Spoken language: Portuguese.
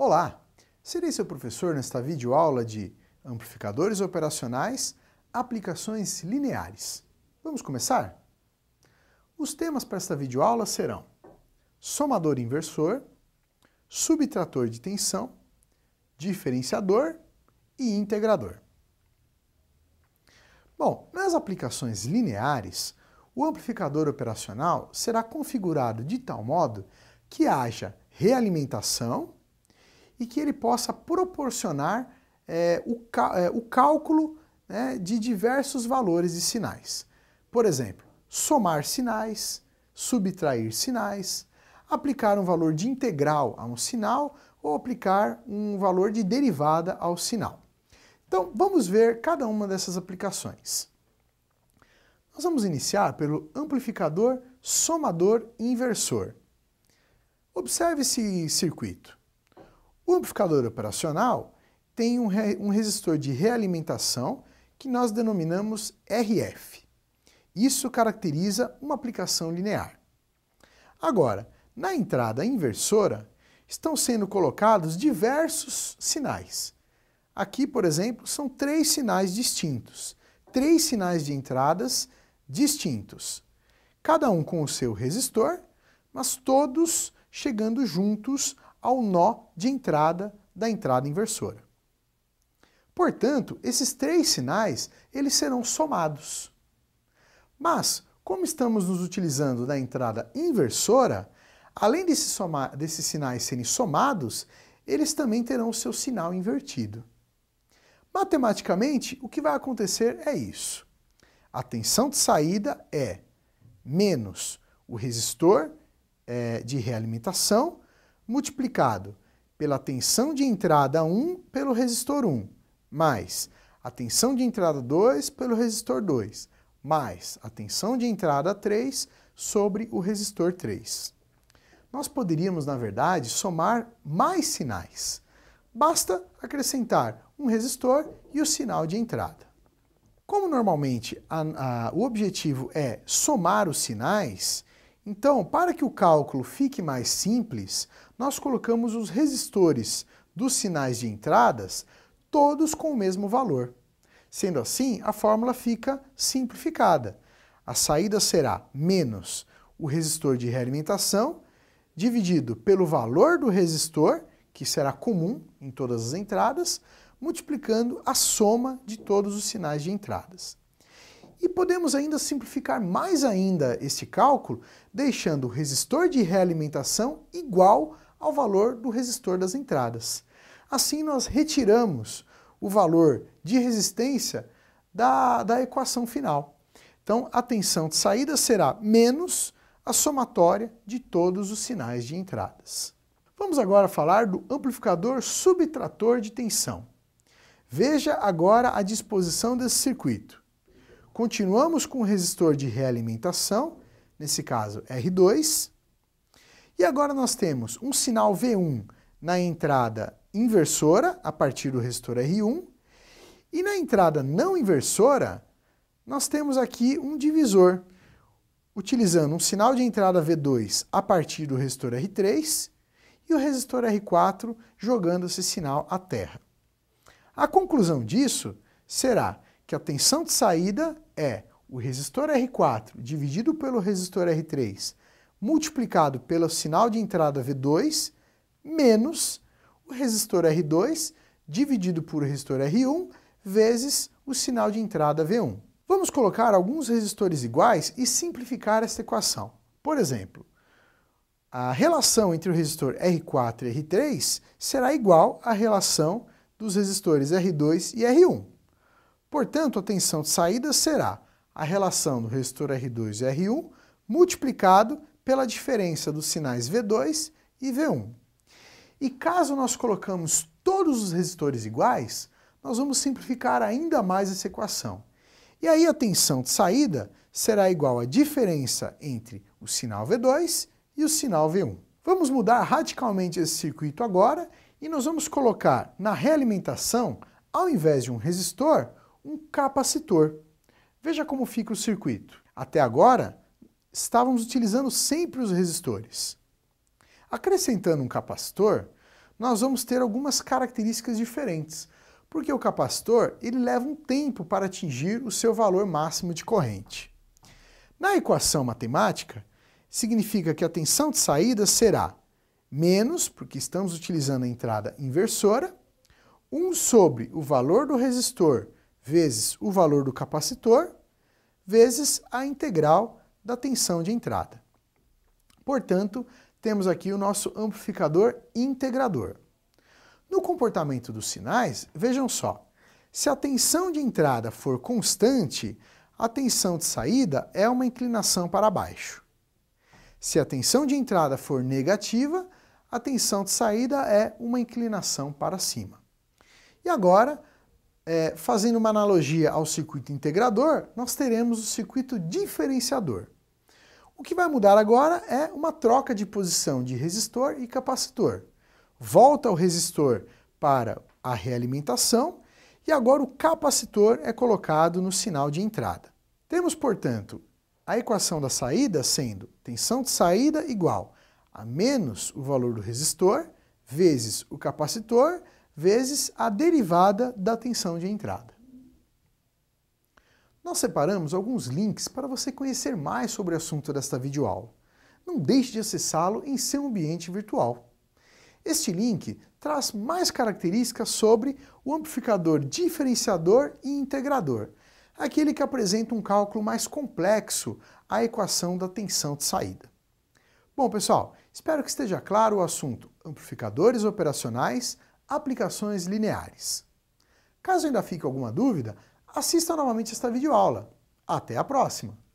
Olá! Serei seu professor nesta videoaula de amplificadores operacionais, aplicações lineares. Vamos começar? Os temas para esta videoaula serão somador inversor, subtrator de tensão, diferenciador e integrador. Bom, nas aplicações lineares, o amplificador operacional será configurado de tal modo que haja realimentação e que ele possa proporcionar o cálculo de diversos valores de sinais. Por exemplo, somar sinais, subtrair sinais, aplicar um valor de integral a um sinal ou aplicar um valor de derivada ao sinal. Então, vamos ver cada uma dessas aplicações. Nós vamos iniciar pelo amplificador somador inversor. Observe esse circuito. O amplificador operacional tem um resistor de realimentação que nós denominamos RF. Isso caracteriza uma aplicação linear. Agora, na entrada inversora, estão sendo colocados diversos sinais. Aqui, por exemplo, são 3 sinais distintos, 3 sinais de entradas distintos. Cada um com o seu resistor, mas todos chegando juntos ao nó de entrada da entrada inversora. Portanto, esses 3 sinais, eles serão somados. Mas, como estamos nos utilizando da entrada inversora, além desses sinais serem somados, eles também terão o seu sinal invertido. Matematicamente, o que vai acontecer é isso. A tensão de saída é menos o resistor de realimentação multiplicado pela tensão de entrada 1 pelo resistor 1, mais a tensão de entrada 2 pelo resistor 2, mais a tensão de entrada 3 sobre o resistor 3. Nós poderíamos, na verdade, somar mais sinais. Basta acrescentar um resistor e o sinal de entrada. Como normalmente o objetivo é somar os sinais, então, para que o cálculo fique mais simples, nós colocamos os resistores dos sinais de entradas todos com o mesmo valor. Sendo assim, a fórmula fica simplificada. A saída será menos o resistor de realimentação dividido pelo valor do resistor, que será comum em todas as entradas, multiplicando a soma de todos os sinais de entradas. E podemos ainda simplificar mais ainda este cálculo, deixando o resistor de realimentação igual ao valor do resistor das entradas. Assim, nós retiramos o valor de resistência da equação final. Então, a tensão de saída será menos a somatória de todos os sinais de entradas. Vamos agora falar do amplificador subtrator de tensão. Veja agora a disposição desse circuito. Continuamos com o resistor de realimentação, nesse caso R2, e agora nós temos um sinal V1 na entrada inversora, a partir do resistor R1, e na entrada não inversora, nós temos aqui um divisor, utilizando um sinal de entrada V2 a partir do resistor R3 e o resistor R4 jogando esse sinal à terra. A conclusão disso será que a tensão de saída é o resistor R4 dividido pelo resistor R3 multiplicado pelo sinal de entrada V2 menos o resistor R2 dividido por resistor R1 vezes o sinal de entrada V1. Vamos colocar alguns resistores iguais e simplificar esta equação. Por exemplo, a relação entre o resistor R4 e R3 será igual à relação dos resistores R2 e R1. Portanto, a tensão de saída será a relação do resistor R2 e R1 multiplicado pela diferença dos sinais V2 e V1. E caso nós colocamos todos os resistores iguais, nós vamos simplificar ainda mais essa equação. E aí a tensão de saída será igual à diferença entre o sinal V2 e o sinal V1. Vamos mudar radicalmente esse circuito agora e nós vamos colocar na realimentação, ao invés de um resistor, um capacitor. Veja como fica o circuito. Até agora, estávamos utilizando sempre os resistores. Acrescentando um capacitor, nós vamos ter algumas características diferentes, porque o capacitor ele leva um tempo para atingir o seu valor máximo de corrente. Na equação matemática, significa que a tensão de saída será menos, porque estamos utilizando a entrada inversora, 1 sobre o valor do resistor vezes o valor do capacitor, vezes a integral da tensão de entrada. Portanto, temos aqui o nosso amplificador integrador. No comportamento dos sinais, vejam só, se a tensão de entrada for constante, a tensão de saída é uma inclinação para baixo. Se a tensão de entrada for negativa, a tensão de saída é uma inclinação para cima. E agora, fazendo uma analogia ao circuito integrador, nós teremos o circuito diferenciador. O que vai mudar agora é uma troca de posição de resistor e capacitor. Volta o resistor para a realimentação e agora o capacitor é colocado no sinal de entrada. Temos, portanto, a equação da saída sendo tensão de saída igual a menos o valor do resistor vezes o capacitor vezes a derivada da tensão de entrada. Nós separamos alguns links para você conhecer mais sobre o assunto desta videoaula. Não deixe de acessá-lo em seu ambiente virtual. Este link traz mais características sobre o amplificador diferenciador e integrador, aquele que apresenta um cálculo mais complexo à equação da tensão de saída. Bom, pessoal, espero que esteja claro o assunto amplificadores operacionais, aplicações lineares. Caso ainda fique alguma dúvida, assista novamente esta videoaula. Até a próxima!